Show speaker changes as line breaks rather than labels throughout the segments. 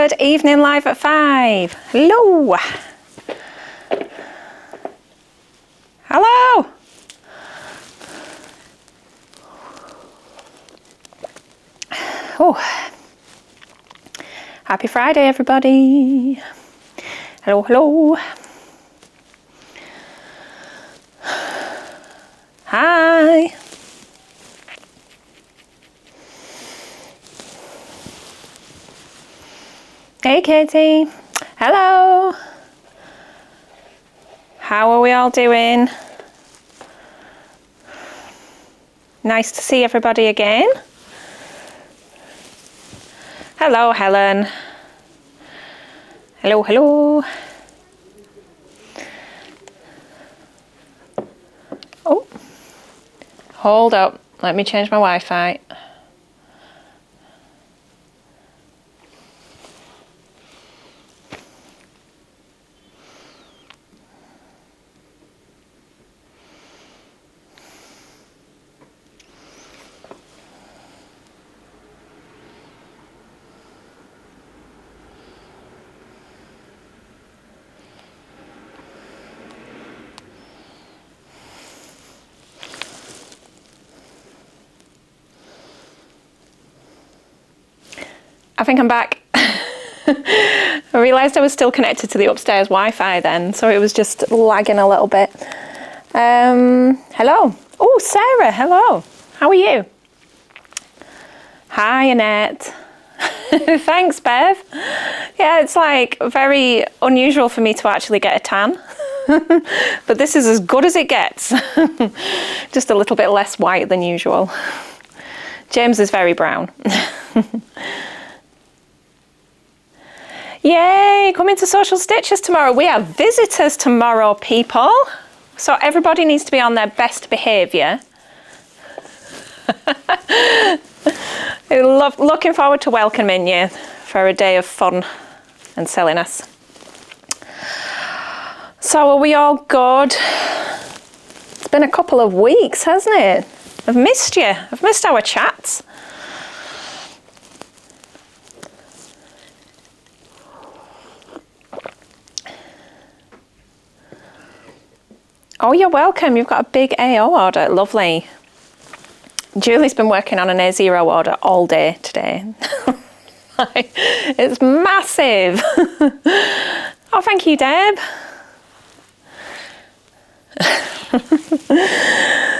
Good evening, live at 5. Hello. Hello. Oh. Happy Friday, everybody. Hello, hello. Hi. Hey, Katie. Hello. How are we all doing? Nice to see everybody again. Hello, Helen. Hello, hello. Oh, hold up. Let me change my Wi-Fi. I think I'm back. I realised I was still connected to the upstairs Wi-Fi then, so it was just lagging a little bit. Hello. Oh, Sarah, hello. How are you? Hi, Annette. Thanks, Bev. Yeah, it's like very unusual for me to actually get a tan. But this is as good as it gets. Just a little bit less white than usual. James is very brown. Yay, coming to Social Stitches tomorrow. We have visitors tomorrow, people. So everybody needs to be on their best behaviour. Looking forward to welcoming you for a day of fun and silliness. So are we all good? It's been a couple of weeks, hasn't it? I've missed you. I've missed our chats. Oh, you're welcome. You've got a big AO order. Lovely. Julie's been working on an A0 order all day today. It's massive. Oh, thank you, Deb.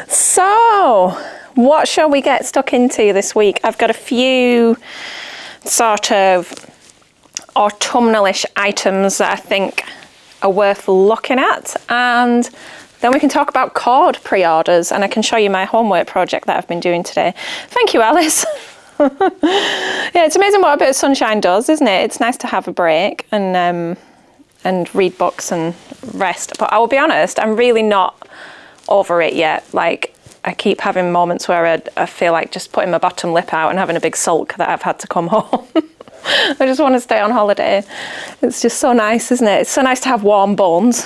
So, what shall we get stuck into this week? I've got a few sort of autumnalish items that I think are worth looking at, and then we can talk about cord pre-orders, and I can show you my homework project that I've been doing today. Thank you, Alice. Yeah, it's amazing what a bit of sunshine does, isn't it? It's nice to have a break and read books and rest. But I will be honest, I'm really not over it yet. Like, I keep having moments where I feel like just putting my bottom lip out and having a big sulk that I've had to come home. I just want to stay on holiday. It's just so nice, isn't it? It's so nice to have warm bones.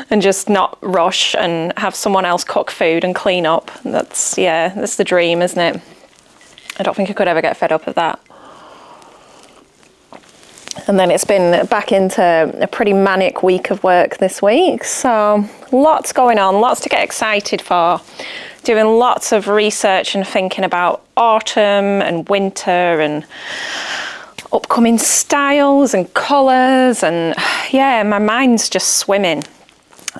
And just not rush and have someone else cook food and clean up. That's the dream, isn't it? I don't think I could ever get fed up of that. And then it's been back into a pretty manic week of work this week. So lots going on, lots to get excited for. Doing lots of research and thinking about autumn and winter and upcoming styles and colours, and yeah, my mind's just swimming.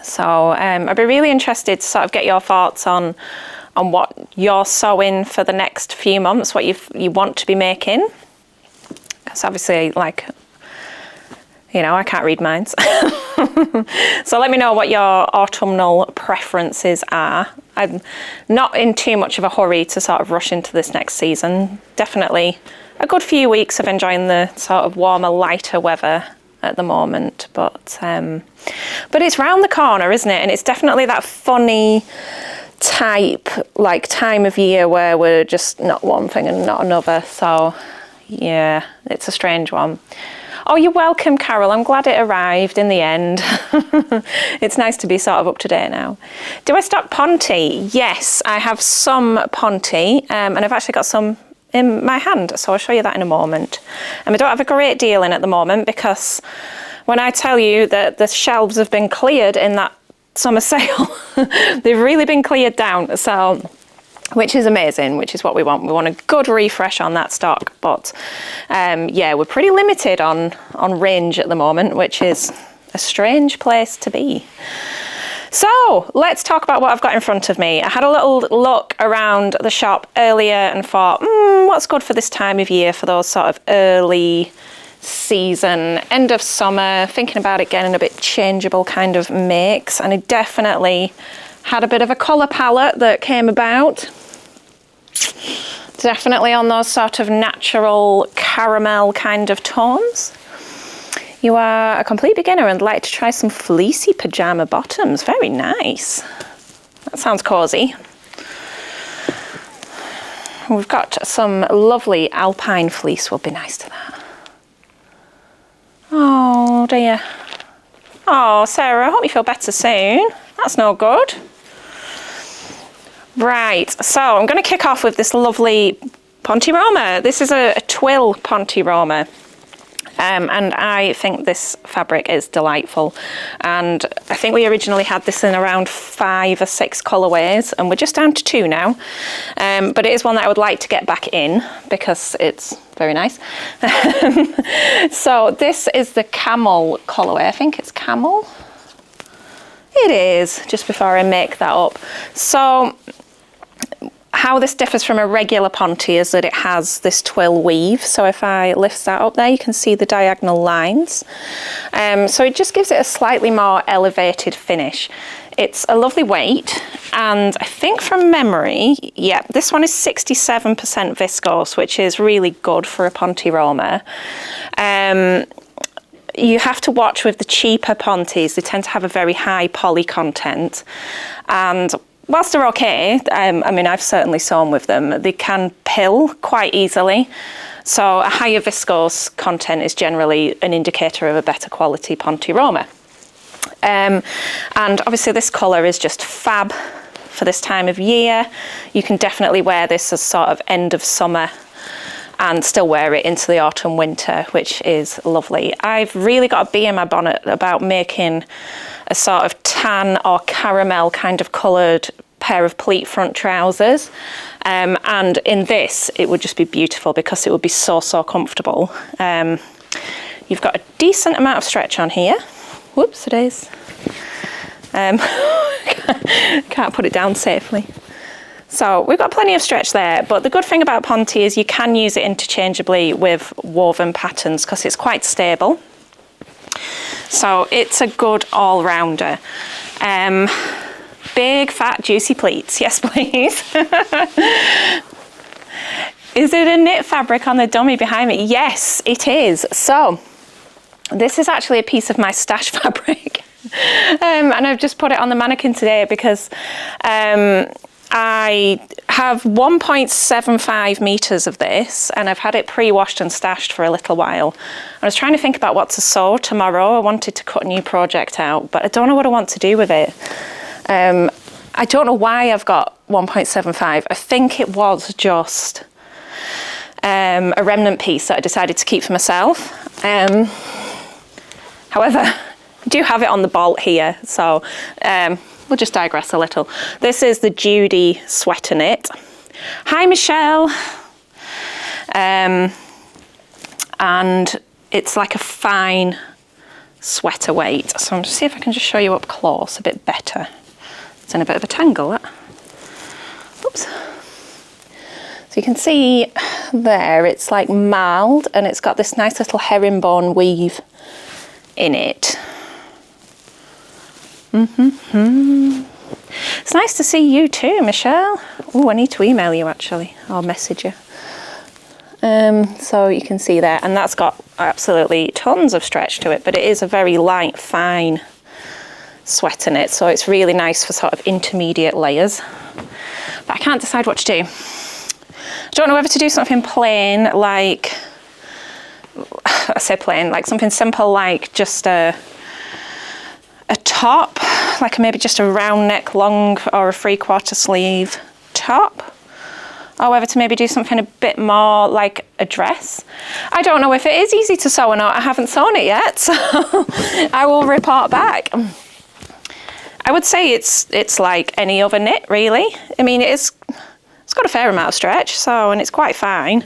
So I'd be really interested to sort of get your thoughts on what you're sewing for the next few months, what you want to be making. Because obviously, like, you know, I can't read minds. So let me know what your autumnal preferences are. I'm not in too much of a hurry to sort of rush into this next season. Definitely a good few weeks of enjoying the sort of warmer, lighter weather at the moment, but it's round the corner, isn't it? And it's definitely that funny type, like, time of year where we're just not one thing and not another. So yeah, it's a strange one. Oh, you're welcome, Carol. I'm glad it arrived in the end. It's nice to be sort of up to date now. Do I stock Ponte? Yes, I have some Ponte, and I've actually got some in my hand, so I'll show you that in a moment. And we don't have a great deal in at the moment, because when I tell you that the shelves have been cleared in that summer sale, they've really been cleared down, so which is amazing, which is what we want. We want a good refresh on that stock, but yeah, we're pretty limited on range at the moment, which is a strange place to be. So let's talk about what I've got in front of me. I had a little look around the shop earlier and thought, what's good for this time of year, for those sort of early season, end of summer, thinking about it getting a bit changeable kind of makes. And I definitely had a bit of a colour palette that came about. Definitely on those sort of natural caramel kind of tones. You are a complete beginner and like to try some fleecy pyjama bottoms. Very nice. That sounds cosy. We've got some lovely Alpine fleece, will be nice to that. Oh dear. Oh, Sarah, I hope you feel better soon. That's no good. Right, so I'm going to kick off with this lovely Ponte Roma. This is a twill Ponte Roma. And I think this fabric is delightful, and I think we originally had this in around 5 or 6 colourways, and we're just down to 2 now, but it is one that I would like to get back in because it's very nice. So this is the camel colourway. I think it's camel. It is, just before I make that up. So how this differs from a regular Ponte is that it has this twill weave. So if I lift that up there, you can see the diagonal lines. So it just gives it a slightly more elevated finish. It's a lovely weight, and I think from memory, yeah, this one is 67% viscose, which is really good for a Ponte Roma. You have to watch with the cheaper Pontes. They tend to have a very high poly content, and whilst they're okay, I mean, I've certainly sewn with them, they can pill quite easily. So a higher viscose content is generally an indicator of a better quality Ponte Roma. And obviously this colour is just fab for this time of year. You can definitely wear this as sort of end of summer and still wear it into the autumn winter, which is lovely. I've really got a bee in my bonnet about making a sort of tan or caramel kind of coloured pair of pleat front trousers, and in this it would just be beautiful because it would be so comfortable. You've got a decent amount of stretch on here. Whoops, it is. Can't put it down safely. So we've got plenty of stretch there, but the good thing about Ponte is you can use it interchangeably with woven patterns because it's quite stable. So it's a good all-rounder. Big, fat, juicy pleats. Yes, please. Is it a knit fabric on the dummy behind me? Yes, it is. So this is actually a piece of my stash fabric. And I've just put it on the mannequin today because I have 1.75 meters of this, and I've had it pre-washed and stashed for a little while. I was trying to think about what to sew tomorrow. I wanted to cut a new project out, but I don't know what I want to do with it. I don't know why I've got 1.75. I think it was just a remnant piece that I decided to keep for myself. However, I do have it on the bolt here, so we'll just digress a little. This is the Judy sweater knit. Hi, Michelle. And it's like a fine sweater weight. So I'm just see if I can just show you up close a bit better. It's in a bit of a tangle. Oops. So you can see there, it's like marled, and it's got this nice little herringbone weave in it. It's nice to see you too, Michelle. Oh, I need to email you actually, or message you. So you can see there, and that's got absolutely tons of stretch to it, but it is a very light, fine sweater knit, so it's really nice for sort of intermediate layers. But I can't decide what to do. I don't know whether to do something plain, like, I say plain, like something simple, like just a top, like maybe just a round neck long or a 3/4 sleeve top, or whether to maybe do something a bit more like a dress. I don't know if it is easy to sew or not. I haven't sewn it yet, so I will report back. I would say it's like any other knit, really. I mean, it's got a fair amount of stretch, so, and it's quite fine,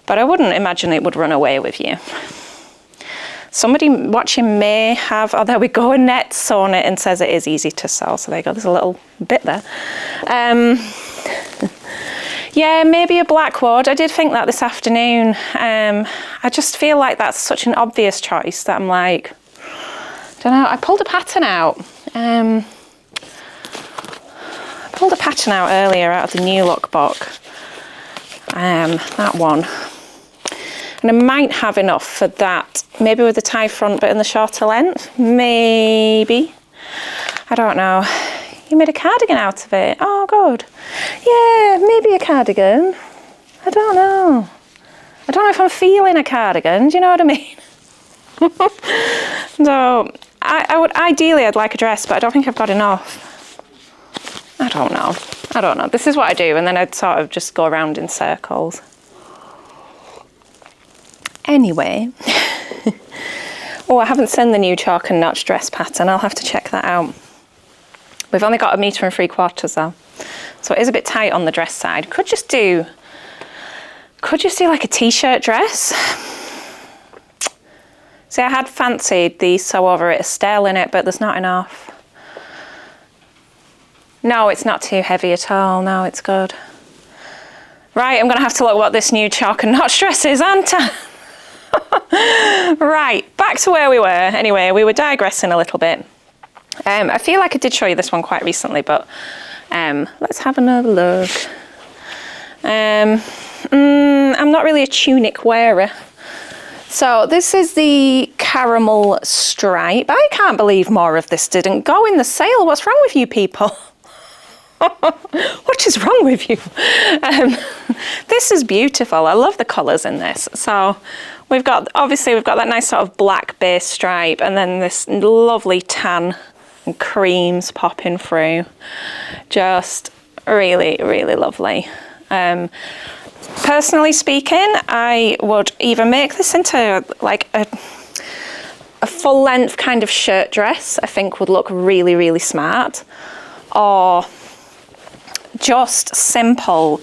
but I wouldn't imagine it would run away with you. Somebody watching may have, oh, there we go, Annette sewn it and says it is easy to sew. So there you go, there's a little bit there. Yeah, maybe a black wood. I did think that this afternoon. I just feel like that's such an obvious choice that I'm like, don't know, I pulled a pattern out. I pulled a pattern out earlier out of the New Look book. That one. And I might have enough for that, maybe with the tie front but in the shorter length, maybe. I don't know. You made a cardigan out of it. Oh, good. Yeah, maybe a cardigan. I don't know. I don't know if I'm feeling a cardigan, do you know what I mean? So, ideally I'd like a dress, but I don't think I've got enough. I don't know. This is what I do, and then I'd sort of just go around in circles. Anyway, oh, I haven't seen the new chalk and notch dress pattern. I'll have to check that out. We've only got 1 3/4 though, so it is a bit tight on the dress side. Could just do like a t-shirt dress. See, I had fancied the sew over it Estelle in it, but there's not enough. No, it's not too heavy at all. No, it's good. Right, I'm gonna have to look what this new chalk and notch dress is, aren't I? Right, back to where we were. Anyway, we were digressing a little bit. I feel like I did show you this one quite recently, but let's have another look. I'm not really a tunic wearer. So this is the caramel stripe. I can't believe more of this didn't go in the sale. What's wrong with you people? What is wrong with you? This is beautiful. I love the colours in this. So we've got that nice sort of black base stripe, and then this lovely tan and creams popping through. Just really, really lovely. Personally speaking, I would either make this into like a full length kind of shirt dress. I think would look really, really smart, or just simple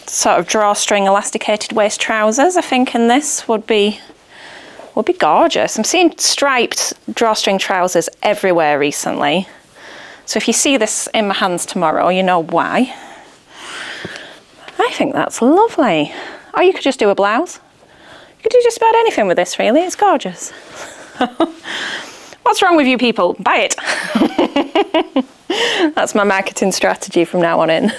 sort of drawstring elasticated waist trousers. I think in this would be gorgeous. I'm seeing striped drawstring trousers everywhere recently, so if you see this in my hands tomorrow, you know why. I think that's lovely. Or you could just do a blouse. You could do just about anything with this, really. It's gorgeous. What's wrong with you people? Buy it. That's my marketing strategy from now on in.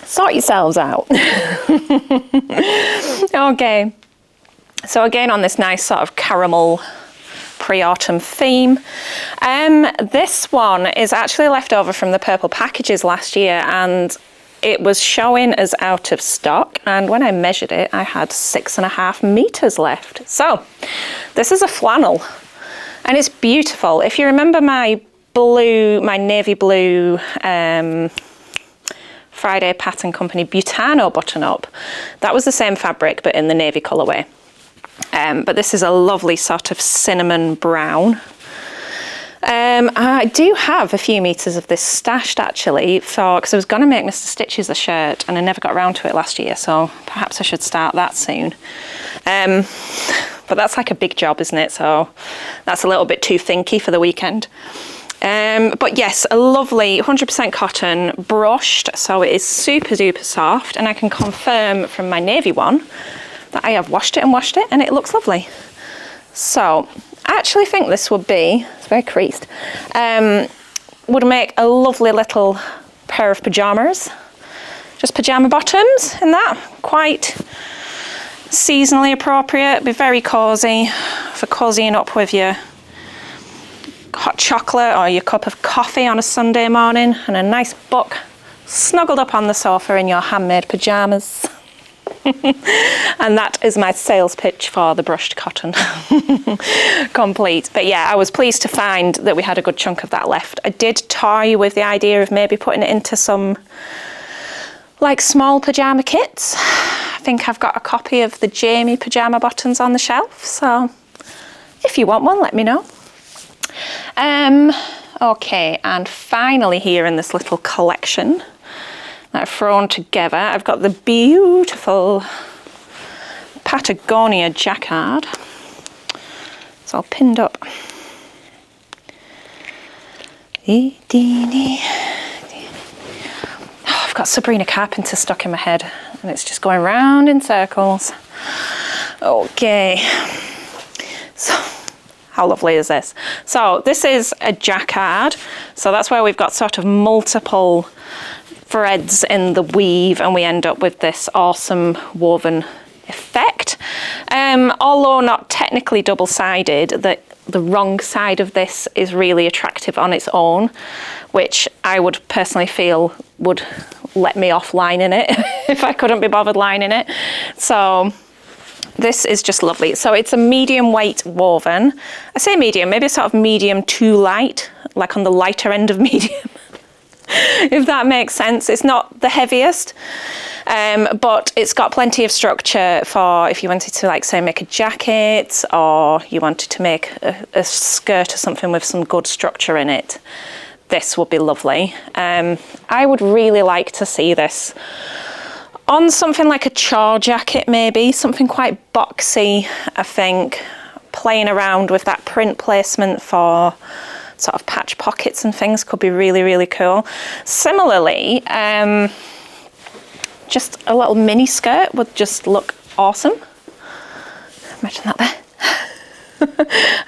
Sort yourselves out. Okay. So again, on this nice sort of caramel pre-autumn theme. This one is actually left over from the purple packages last year, and it was showing as out of stock, and when I measured it I had 6.5 meters left. So this is a flannel and it's beautiful. If you remember my navy blue Friday Pattern Company Butano button up, that was the same fabric but in the navy colourway. But this is a lovely sort of cinnamon brown. I do have a few meters of this stashed actually, because I was going to make Mr. Stitches a shirt and I never got around to it last year, so perhaps I should start that soon. But that's like a big job, isn't it? So that's a little bit too thinky for the weekend. But yes, a lovely 100% cotton, brushed, so it is super duper soft, and I can confirm from my navy one that I have washed it and it looks lovely. So I actually think this would be, it's very creased, would make a lovely little pair of pyjamas. Just pyjama bottoms in that, quite seasonally appropriate, be very cosy for cozying up with your hot chocolate or your cup of coffee on a Sunday morning and a nice book snuggled up on the sofa in your handmade pyjamas. And that is my sales pitch for the brushed cotton. Complete. But yeah, I was pleased to find that we had a good chunk of that left. I did toy with the idea of maybe putting it into some like small pyjama kits. I think I've got a copy of the Jamie pyjama bottoms on the shelf, so if you want one, let me know. Okay, and finally here in this little collection that I've thrown together, I've got the beautiful Patagonia jacquard. It's all pinned up. Oh, I've got Sabrina Carpenter stuck in my head and it's just going round in circles. Okay, so how lovely is this? So this is a jacquard, so that's where we've got sort of multiple threads in the weave and we end up with this awesome woven effect. Although not technically double-sided, the wrong side of this is really attractive on its own, which I would personally feel would let me off lining it if I couldn't be bothered lining it. So this is just lovely. So it's a medium weight woven. I say medium, maybe sort of medium to light, like on the lighter end of medium. If that makes sense. It's not the heaviest, but it's got plenty of structure for if you wanted to, like, say, make a jacket, or you wanted to make a skirt or something with some good structure in it. This would be lovely. I would really like to see this on something like a chore jacket, maybe something quite boxy. I think playing around with that print placement for sort of patch pockets and things could be really, really cool. Similarly, just a little mini skirt would just look awesome. Imagine that there.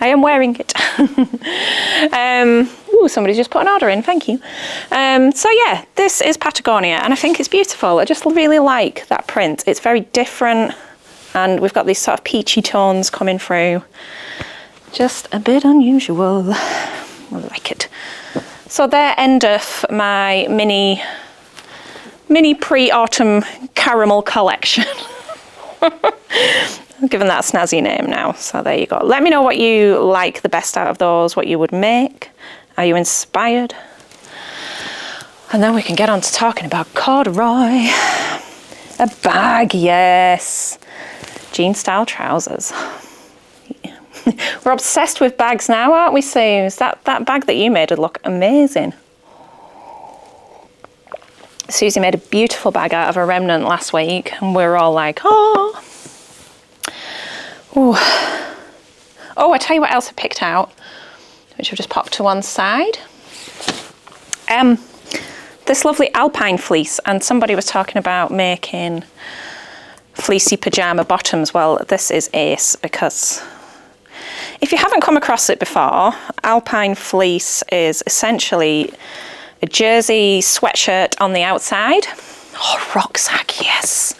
I am wearing it. Ooh, somebody's just put an order in, thank you. So yeah, this is Patagonia and I think it's beautiful. I just really like that print. It's very different and we've got these sort of peachy tones coming through. Just a bit unusual. I like it. So there endeth my mini pre-autumn caramel collection. I've given that a snazzy name now, so there you go. Let me know what you like the best out of those, what you would make. Are you inspired? And then we can get on to talking about corduroy. A bag, yes. Jean style trousers. We're obsessed with bags now, aren't we, Suze? That bag that you made would look amazing. Susie made a beautiful bag out of a remnant last week and we're all like, oh. Ooh. Oh, I tell you what else I picked out, which I've just popped to one side. This lovely Alpine fleece, and somebody was talking about making fleecy pyjama bottoms. Well, this is ace, because if you haven't come across it before, Alpine fleece is essentially a jersey sweatshirt on the outside. Oh, rucksack, yes.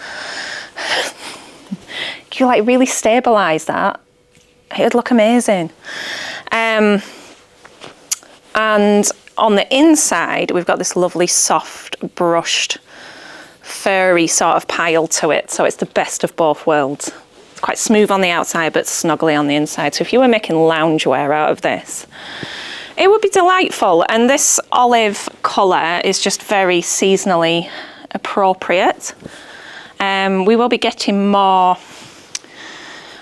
You like really stabilise that. It'd look amazing. And on the inside, we've got this lovely soft brushed furry sort of pile to it. So it's the best of both worlds. Quite smooth on the outside but snuggly on the inside. So if you were making loungewear out of this, it would be delightful. And this olive colour is just very seasonally appropriate. We will be getting more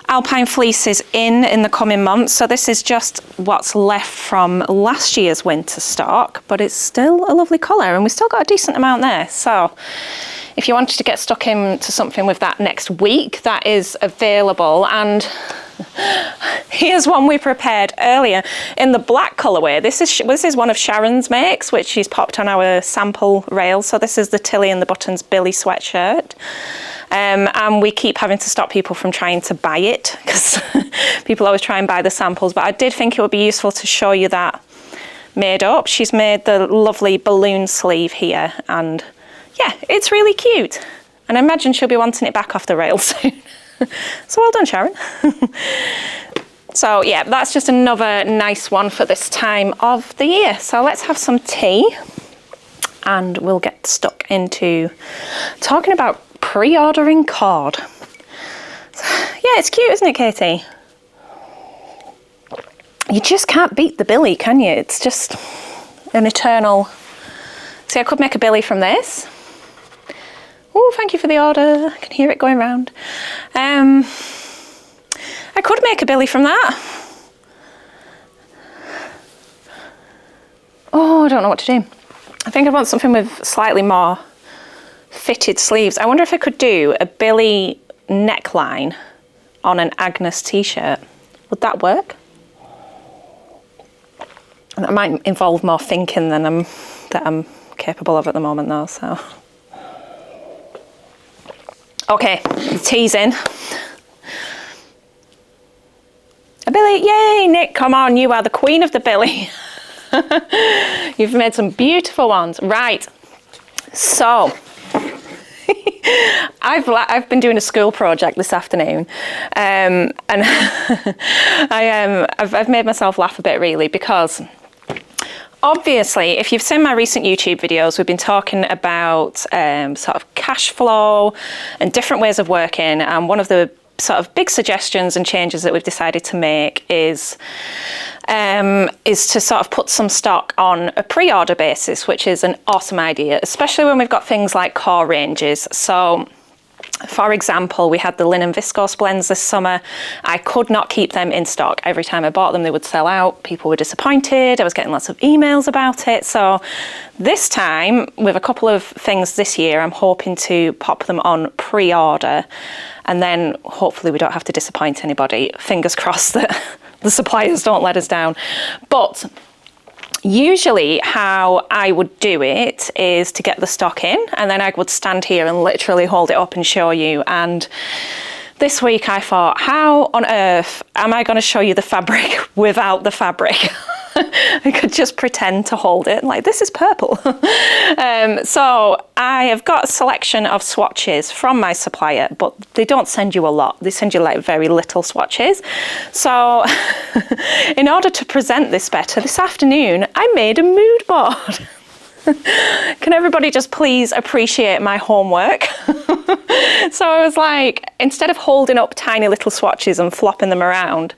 Alpine fleeces in the coming months. So this is just what's left from last year's winter stock, but it's still a lovely colour and we've still got a decent amount there. So if you wanted to get stuck into something with that next week, that is available. And here's one we prepared earlier in the black colourway. This is one of Sharon's makes, which she's popped on our sample rail. So this is the Tilly and the Buttons Billy sweatshirt. And we keep having to stop people from trying to buy it because people always try and buy the samples. But I did think it would be useful to show you that made up. She's made the lovely balloon sleeve here, and yeah, it's really cute. And I imagine she'll be wanting it back off the rail soon. So well done, Sharon. So yeah, that's just another nice one for this time of the year. So let's have some tea and we'll get stuck into talking about pre-ordering cord. Yeah, it's cute, isn't it, Katie? You just can't beat the billy, can you? It's just an eternal... See, I could make a billy from this. Oh, thank you for the order. I can hear it going round. I could make a billy from that. Oh, I don't know what to do. I think I want something with slightly more fitted sleeves. I wonder if I could do a billy neckline on an Agnes t-shirt. Would that work? And that might involve more thinking than I'm capable of at the moment though, so. Okay, the tea's in. A billy, yay, Nick, come on, you are the queen of the billy. You've made some beautiful ones. Right, so I've been doing a school project this afternoon, and I've made myself laugh a bit really, because obviously, if you've seen my recent YouTube videos, we've been talking about sort of cash flow and different ways of working, and one of the sort of big suggestions and changes that we've decided to make is to sort of put some stock on a pre-order basis, which is an awesome idea, especially when we've got things like core ranges. So, for example, we had the linen viscose blends this summer. I could not keep them in stock. Every time I bought them, they would sell out. People were disappointed. I was getting lots of emails about it. So this time, with a couple of things this year, I'm hoping to pop them on pre-order. And then hopefully we don't have to disappoint anybody. Fingers crossed that the suppliers don't let us down. But usually how I would do it is to get the stock in, and then I would stand here and literally hold it up and show you. And this week I thought, how on earth am I going to show you the fabric without the fabric? I could just pretend to hold it like, this is purple. So I have got a selection of swatches from my supplier, but they don't send you a lot. They send you like very little swatches. So in order to present this better, this afternoon, I made a mood board. Can everybody just please appreciate my homework? So I was like, instead of holding up tiny little swatches and flopping them around,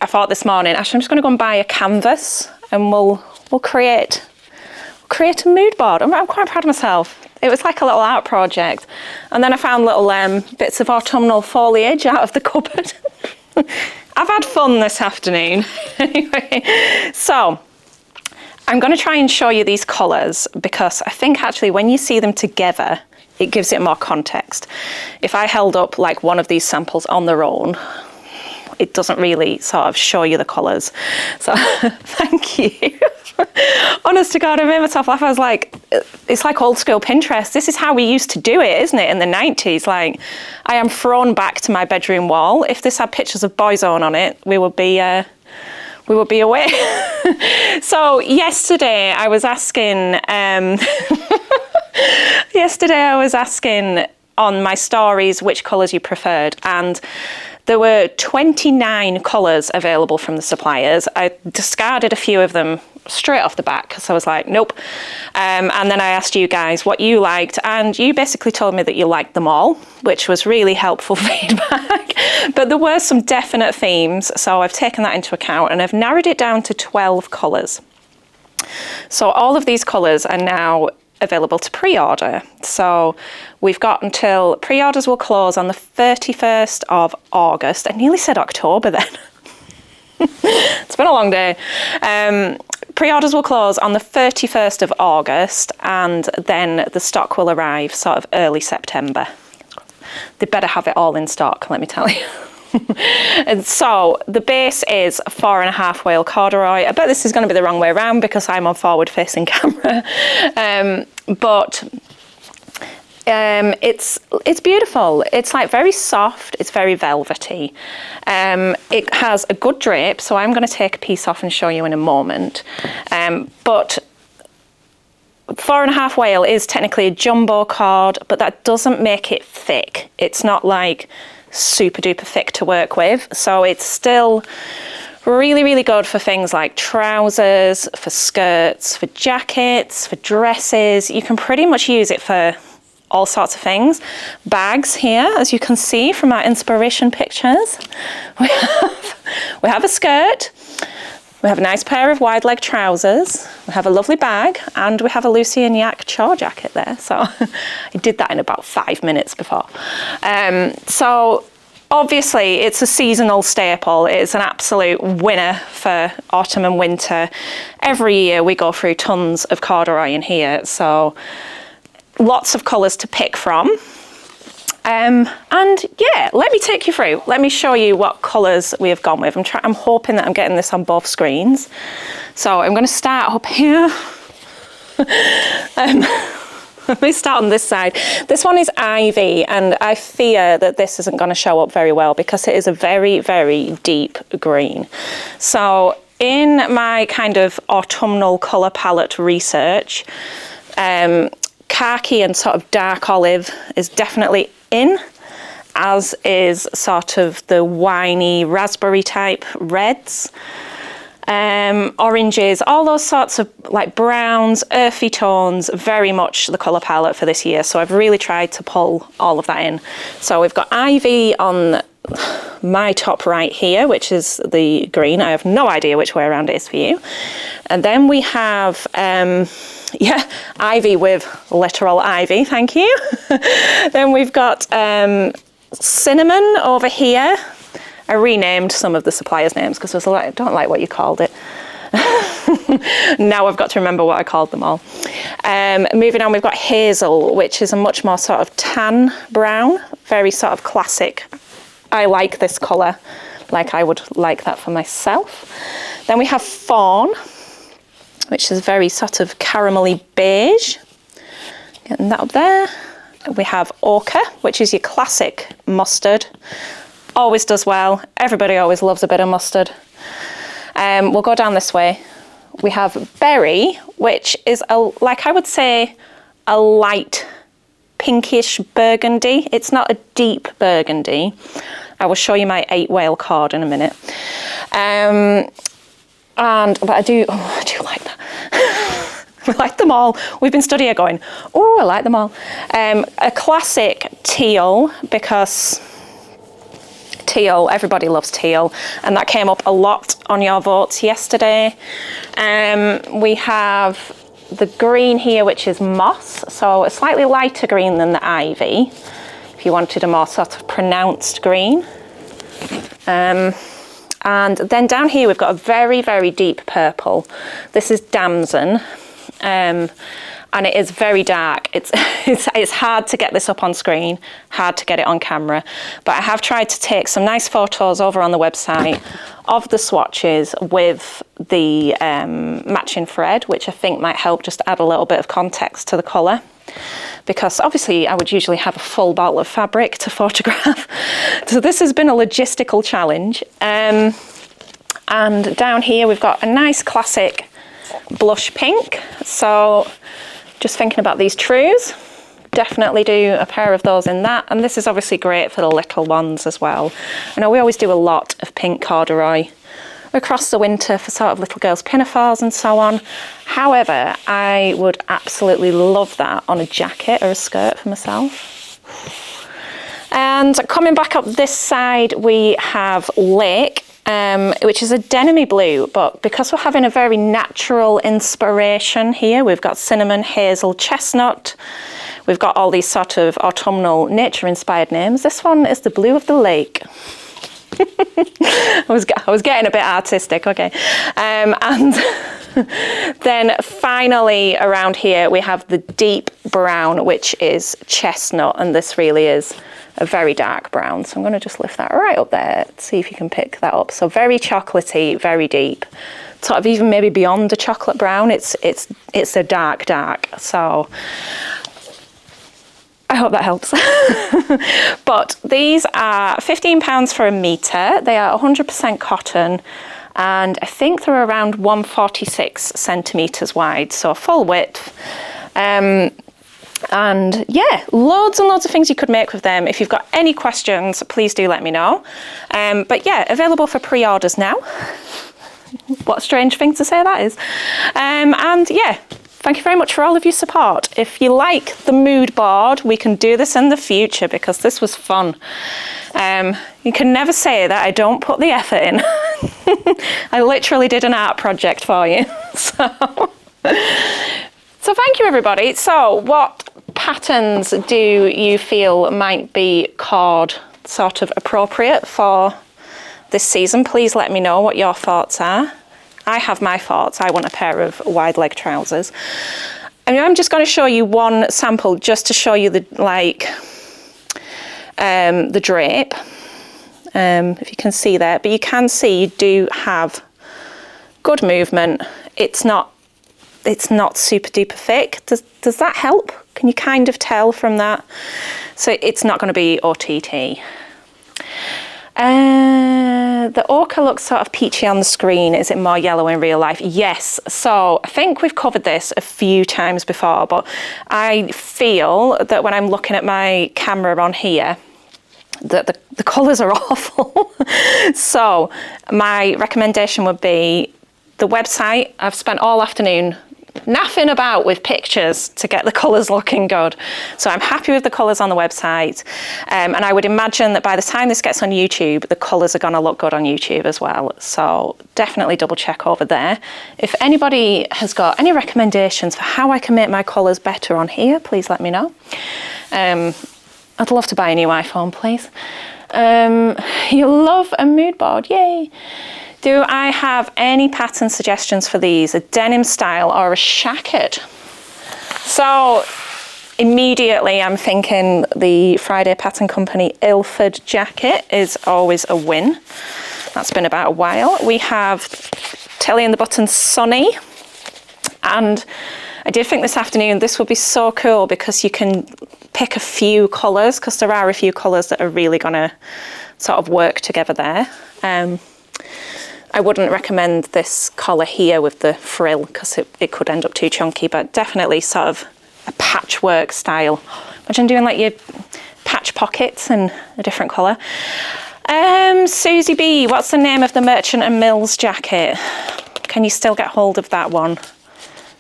I thought this morning, actually, I'm just going to go and buy a canvas and we'll create a mood board. I'm quite proud of myself. It was like a little art project. And then I found little bits of autumnal foliage out of the cupboard. I've had fun this afternoon. Anyway, so I'm going to try and show you these colours, because I think actually when you see them together, it gives it more context. If I held up like one of these samples on their own, it doesn't really sort of show you the colours. So thank you. Honest to God, I made myself laugh. I was like, it's like old school Pinterest. This is how we used to do it, isn't it, in the 90s? Like, I am thrown back to my bedroom wall. If this had pictures of Boyzone on it, we would be away. So yesterday I was asking on my stories which colours you preferred, and there were 29 colours available from the suppliers. I discarded a few of them straight off the bat because I was like, nope. And then I asked you guys what you liked, and you basically told me that you liked them all, which was really helpful feedback. But there were some definite themes, so I've taken that into account and I've narrowed it down to 12 colours. So all of these colours are now available to pre-order. So we've got until pre-orders will close on the 31st of August. I nearly said October then. It's been a long day. Pre-orders will close on the 31st of August, and then the stock will arrive sort of early September. They better have it all in stock, let me tell you. And so the base is 4.5 wale corduroy. I bet this is going to be the wrong way around because I'm on forward facing camera. But it's beautiful. It's like very soft. It's very velvety. It has a good drape, so I'm going to take a piece off and show you in a moment. But 4.5 wale is technically a jumbo cord, but that doesn't make it thick. It's not like super duper thick to work with, so it's still really, really good for things like trousers, for skirts, for jackets, for dresses. You can pretty much use it for all sorts of things. Bags here, as you can see from our inspiration pictures. We have a skirt, we have a nice pair of wide leg trousers, we have a lovely bag, and we have a Lucy and Yak chore jacket there. So I did that in about 5 minutes before. So obviously it's a seasonal staple. It's an absolute winner for autumn and winter. Every year we go through tons of corduroy in here, so lots of colours to pick from. And yeah, let me take you through. Let me show you what colours we have gone with. I'm hoping that I'm getting this on both screens. So I'm going to start up here. Let me start on this side. This one is Ivy, and I fear that this isn't going to show up very well because it is a very, very deep green. So in my kind of autumnal colour palette research, khaki and sort of dark olive is definitely in, as is sort of the winey raspberry type reds, oranges, all those sorts of like browns, earthy tones, very much the colour palette for this year. So I've really tried to pull all of that in. So we've got Ivy on my top right here, which is the green. I have no idea which way around it is for you. And then we have yeah, ivy with literal ivy, thank you. Then we've got cinnamon over here. I renamed some of the suppliers' names because I was like, I don't like what you called it. Now I've got to remember what I called them all. Moving on, we've got hazel, which is a much more sort of tan brown, very sort of classic. I like this colour, like I would like that for myself. Then we have fawn, which is very sort of caramelly beige. Getting that up there. We have ochre, which is your classic mustard. Always does well. Everybody always loves a bit of mustard. We'll go down this way. We have berry, which is like I would say a light pinkish burgundy. It's not a deep burgundy. I will show you my 8 wale cord in a minute. But I do like that. We like them all. We've been studying going, oh, I like them all. A classic teal, because teal, everybody loves teal, and that came up a lot on your votes yesterday. We have the green here, which is moss, so a slightly lighter green than the ivy, if you wanted a more sort of pronounced green. And then down here we've got a very, very deep purple. This is damson, and it is very dark. It's hard to get this up on screen, hard to get it on camera, but I have tried to take some nice photos over on the website of the swatches with the matching thread, which I think might help just add a little bit of context to the colour. Because obviously I would usually have a full bottle of fabric to photograph. So this has been a logistical challenge. And down here we've got a nice classic blush pink. So just thinking about these trews, definitely do a pair of those in that. And this is obviously great for the little ones as well. I know we always do a lot of pink corduroy across the winter for sort of little girls' pinafores and so on. However, I would absolutely love that on a jacket or a skirt for myself. And coming back up this side, we have Lake, which is a denim-y blue, but because we're having a very natural inspiration here, we've got cinnamon, hazel, chestnut. We've got all these sort of autumnal nature-inspired names. This one is the blue of the lake. I was getting a bit artistic, okay. And then finally around here we have the deep brown, which is chestnut, and this really is a very dark brown. So I'm going to just lift that right up there, see if you can pick that up. So very chocolatey, very deep, sort of even maybe beyond the chocolate brown. It's a dark. So I hope that helps. But these are £15 for a metre. They are 100% cotton, and I think they're around 146 centimetres wide, so full width. And yeah, loads and loads of things you could make with them. If you've got any questions, please do let me know. But yeah, available for pre-orders now. What a strange thing to say that is. And yeah, thank you very much for all of your support. If you like the mood board, we can do this in the future because this was fun. You can never say that I don't put the effort in. I literally did an art project for you. So thank you, everybody. So what patterns do you feel might be cord sort of appropriate for this season? Please let me know what your thoughts are. I have my thoughts. I want a pair of wide leg trousers. And I'm just going to show you one sample just to show you the drape. If you can see there, but you can see you do have good movement. It's not super duper thick. Does that help? Can you kind of tell from that? So it's not going to be OTT. The ochre looks sort of peachy on the screen. Is it more yellow in real life? Yes. So I think we've covered this a few times before, but I feel that when I'm looking at my camera on here, that the colours are awful. So my recommendation would be the website. I've spent all afternoon naffing about with pictures to get the colours looking good. So I'm happy with the colours on the website. And I would imagine that by the time this gets on YouTube, the colours are going to look good on YouTube as well. So definitely double check over there. If anybody has got any recommendations for how I can make my colours better on here, please let me know. I'd love to buy a new iPhone, please. You love a mood board, yay. Do I have any pattern suggestions for these? A denim style or a shacket? So immediately I'm thinking the Friday Pattern Company Ilford jacket is always a win. That's been about a while. We have Tilly and the Buttons Sunny. And I did think this afternoon this would be so cool because you can pick a few colours, because there are a few colours that are really going to sort of work together there. I wouldn't recommend this collar here with the frill because it could end up too chunky, but definitely sort of a patchwork style. Imagine doing like your patch pockets in a different colour. Susie B, what's the name of the Merchant and Mills jacket? Can you still get hold of that one?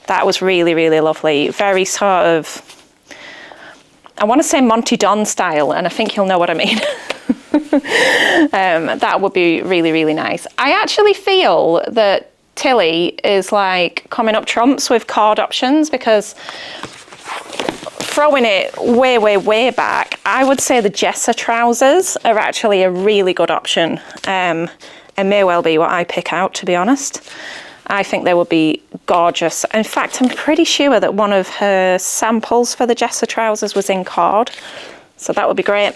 That was really, really lovely. Very sort of, I want to say Monty Don style, and I think you'll know what I mean. That would be really, really nice. I actually feel that Tilly is like coming up trumps with cord options, because throwing it way, way, way back, I would say the Jessa trousers are actually a really good option. And may well be what I pick out, to be honest. I think they would be gorgeous. In fact, I'm pretty sure that one of her samples for the Jessa trousers was in cord. So that would be great.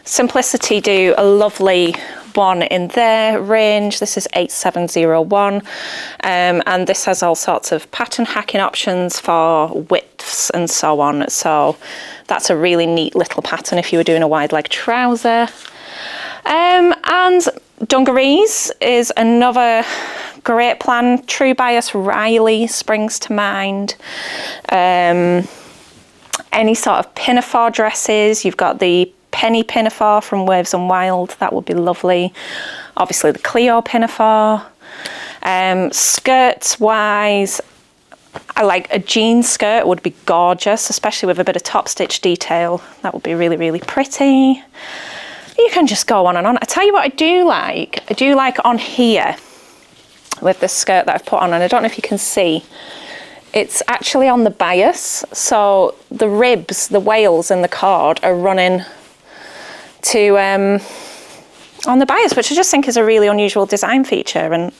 Simplicity do a lovely one in their range. This is 8701. And this has all sorts of pattern hacking options for widths and so on. So that's a really neat little pattern if you were doing a wide leg trouser. And dungarees is another great plan. True Bias Riley springs to mind. Any sort of pinafore dresses. You've got the penny pinafore from Waves and Wild. That would be lovely. Obviously the Clio pinafore. Skirts wise, I like a jean skirt would be gorgeous, especially with a bit of top stitch detail. That would be really, really pretty. You can just go on and on. I tell you what I do like on here with this skirt that I've put on, and I don't know if you can see, it's actually on the bias. So the ribs, the wales in the cord are running to on the bias, which I just think is a really unusual design feature, and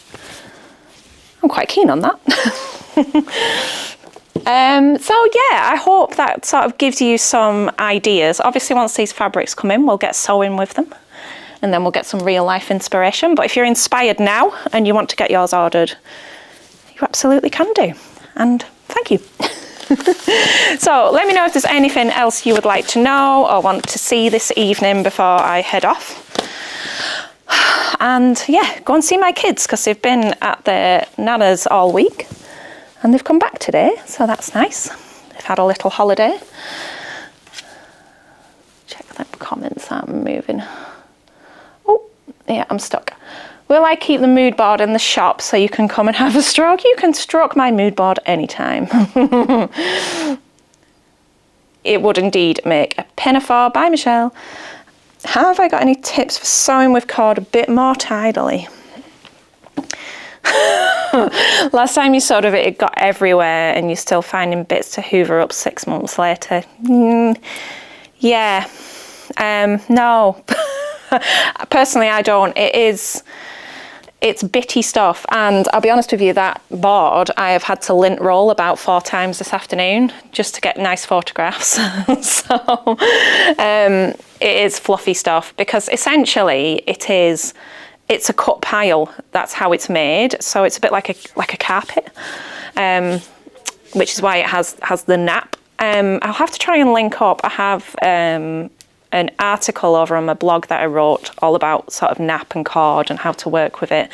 I'm quite keen on that. So yeah, I hope that sort of gives you some ideas. Obviously, once these fabrics come in, we'll get sewing with them, and then we'll get some real life inspiration. But if you're inspired now and you want to get yours ordered, you absolutely can do. And thank you. So let me know if there's anything else you would like to know or want to see this evening before I head off. And yeah, go and see my kids, because they've been at their nana's all week. And they've come back today, so that's nice. They've had a little holiday. Check them comments, I'm moving. Oh, yeah, I'm stuck. will I keep the mood board in the shop so you can come and have a stroke? You can stroke my mood board anytime. It would indeed make a pinafore by Michelle. Have I got any tips for sewing with cord a bit more tidily? Last time you sewed with it, it got everywhere and you're still finding bits to hoover up 6 months later. Yeah. No. Personally, I don't. It's bitty stuff, and I'll be honest with you, that board I have had to lint roll about 4 times this afternoon just to get nice photographs. So it is fluffy stuff, because essentially it's a cut pile. That's how it's made. So it's a bit like a carpet, which is why it has the nap. I'll have to try and link up. I have an article over on my blog that I wrote all about sort of nap and cord and how to work with it.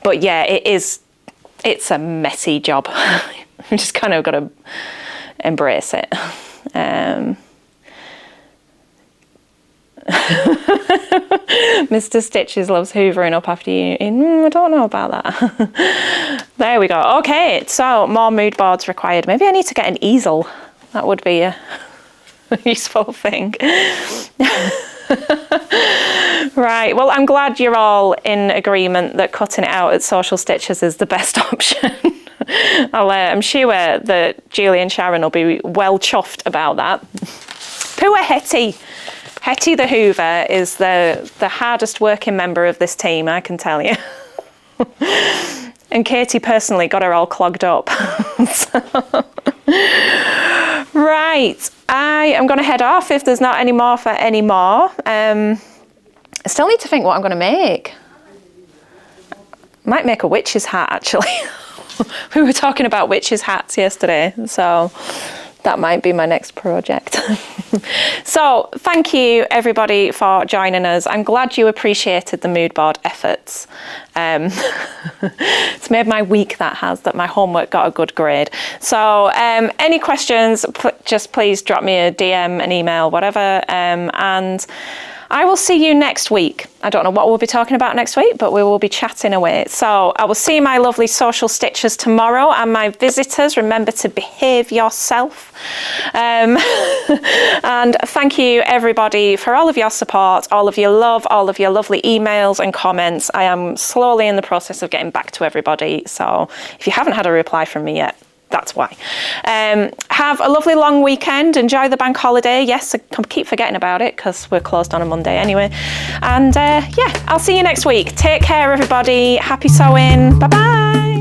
But yeah, it's a messy job. You just kind of got to embrace it. Mr. Stitches loves hoovering up after you. I don't know about that. There we go. Okay, so more mood boards required. Maybe I need to get an easel. That would be a useful thing. Right, well, I'm glad you're all in agreement that cutting it out at Social Stitches is the best option. I'm sure that Julie and Sharon will be well chuffed about that. Poor Hetty. Hetty the Hoover is the hardest working member of this team, I can tell you. And Katie personally got her all clogged up. Right, I am going to head off if there's not any more for any more. I still need to think what I'm going to make. Might make a witch's hat, actually. We were talking about witches' hats yesterday, so that might be my next project. So thank you everybody for joining us. I'm glad you appreciated the mood board efforts. It's made my week, that my homework got a good grade. So any questions, just please drop me a DM, an email, whatever, and I will see you next week. I don't know what we'll be talking about next week, but we will be chatting away. So I will see my lovely Social Stitchers tomorrow, and my visitors, remember to behave yourself. And thank you everybody for all of your support, all of your love, all of your lovely emails and comments. I am slowly in the process of getting back to everybody. So if you haven't had a reply from me yet, that's why. Have a lovely long weekend. Enjoy the bank holiday. Yes, I keep forgetting about it because we're closed on a Monday anyway. And yeah, I'll see you next week. Take care, everybody. Happy sewing. Bye-bye.